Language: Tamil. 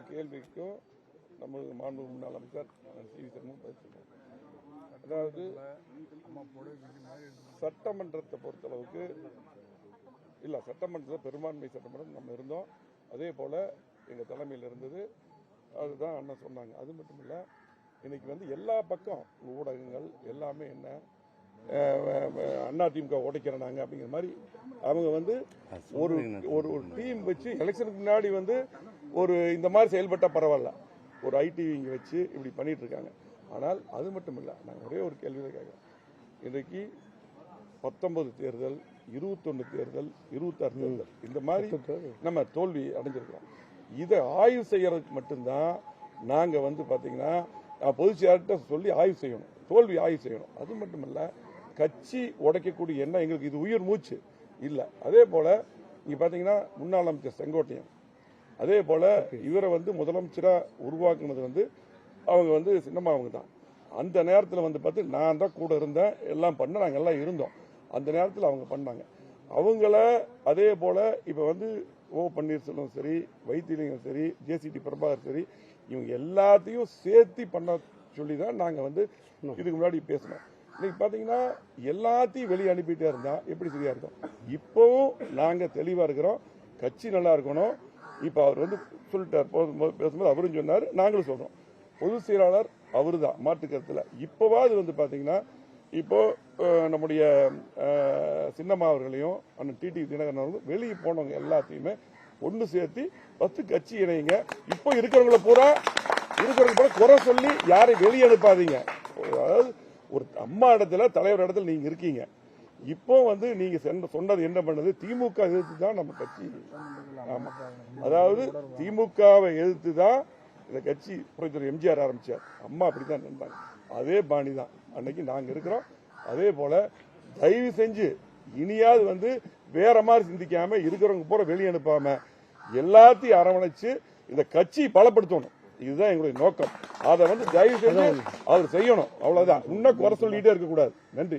கேள்விக்கும் நமது மாண்பு முன்னாள் அமைச்சர் சி வி சண்முகம் பேசியிருக்கோம். அதாவது சட்டமன்றத்தை பொறுத்தளவுக்கு இல்லை, சட்டமன்றத்தில் பெரும்பான்மை சட்டமன்றம் நம்ம இருந்தோம். அதே போல் எங்கள் தலைமையில் இருந்தது. அதுதான் அண்ணன் சொன்னாங்க. அது மட்டும் இல்லை, இன்னைக்கு எல்லா பக்கம் ஊடகங்கள் எல்லாமே என்ன அதிமுக உடைக்கிறாங்க அப்படிங்கிற மாதிரி அவங்க ஒரு ஒரு டீம் வச்சு எலெக்ஷனுக்கு முன்னாடி ஒரு இந்த மாதிரி செயல்பட்டால் பரவாயில்ல, ஒரு ஐடி இங்கே வச்சு இப்படி பண்ணிட்டு இருக்காங்க. ஆனால் அது மட்டும் இல்லை, நாங்கள் ஒரே ஒரு கேள்வி தான் கேட்குறோம். இன்றைக்கு 19 தேர்தல், 21 தேர்தல், 26 தேர்தல் இந்த மாதிரி நம்ம தோல்வி அடைஞ்சிருக்கிறோம். இதை ஆய்வு செய்யறதுக்கு மட்டும்தான் நாங்கள் பார்த்தீங்கன்னா பொதுச் செயலாளர்கிட்ட சொல்லி ஆய்வு செய்யணும், தோல்வி ஆய்வு செய்யணும். அது மட்டும் இல்லை, கட்சி உடைக்கக்கூடிய எண்ணம் எங்களுக்கு இது உயிர் மூச்சு இல்லை. அதே போல் இங்கே பார்த்தீங்கன்னா முன்னாள் அமைச்சர் செங்கோட்டையன், அதே போல் இவரை முதலமைச்சராக உருவாக்குனது அவங்க சின்னம்மா அவங்க தான். அந்த நேரத்தில் பார்த்து நான் தான் கூட இருந்தேன், எல்லாம் பண்ண நாங்கள் எல்லாம் இருந்தோம். அந்த நேரத்தில் அவங்க பண்ணாங்க. அவங்கள அதே போல் இப்போ ஓ பன்னீர்செல்வம் சரி, வைத்திலிங்கம் சரி, ஜேசிடி பிரபாகர் சரி, இவங்க எல்லாத்தையும் சேர்த்து பண்ண சொல்லி தான் நாங்கள் இதுக்கு முன்னாடி பேசினோம். இன்னைக்கு பார்த்தீங்கன்னா எல்லாத்தையும் வெளியே அனுப்பிட்டே இருந்தா எப்படி சரியா இருக்கும்? இப்போவும் நாங்கள் தெளிவாக இருக்கிறோம், கட்சி நல்லா இருக்கணும். இப்போ அவர் சொல்லிட்டார், பேசும்போது அவரும் சொன்னார், நாங்களும் சொல்றோம். பொதுச் செயலாளர் அவரு தான், மாற்று கருத்தில். இப்போவாது பார்த்தீங்கன்னா இப்போ நம்முடைய சின்னம்மா அவர்களையும் அண்ணன் டிடி தினகரன் அவர்களும் வெளியே போனவங்க எல்லாத்தையுமே ஒன்று சேர்த்து 10 கட்சி இணைங்க. இப்போ இருக்கிறவங்களை பூரா குறை சொல்லி யாரையும் வெளியே அனுப்பாதீங்க. அதாவது ஒரு அம்மா இடத்துல, தலைவர் இடத்துல நீங்க இருக்கீங்க. இப்போ நீங்க சொன்னது என்ன பண்ணது? திமுக எதிர்த்து தான் நம்ம கட்சி. ஆமா, அதாவது திமுகவை எதிர்த்து தான் இந்த கட்சி புரட்சியாளர் எம்ஜிஆர் ஆரம்பிச்சார். அம்மா அப்படித்தான் நின்றாங்க. அதே பாணி தான் அன்னைக்கு நாங்க இருக்கிறோம். அதே போல தயவு செஞ்சு இனியாவது வேற மாதிரி சிந்திக்காம இருக்கிறவங்க பூரா வெளியே அனுப்பாம எல்லாத்தையும் அரவணைச்சு இந்த கட்சி பலப்படுத்தணும். இதுதான் எங்களுடைய நோக்கம். அதை தயவு செஞ்சு அவர் செய்யணும். அவ்வளவுதான். இன்னும் குறை சொல்லிட்டே இருக்க கூடாது. நன்றி.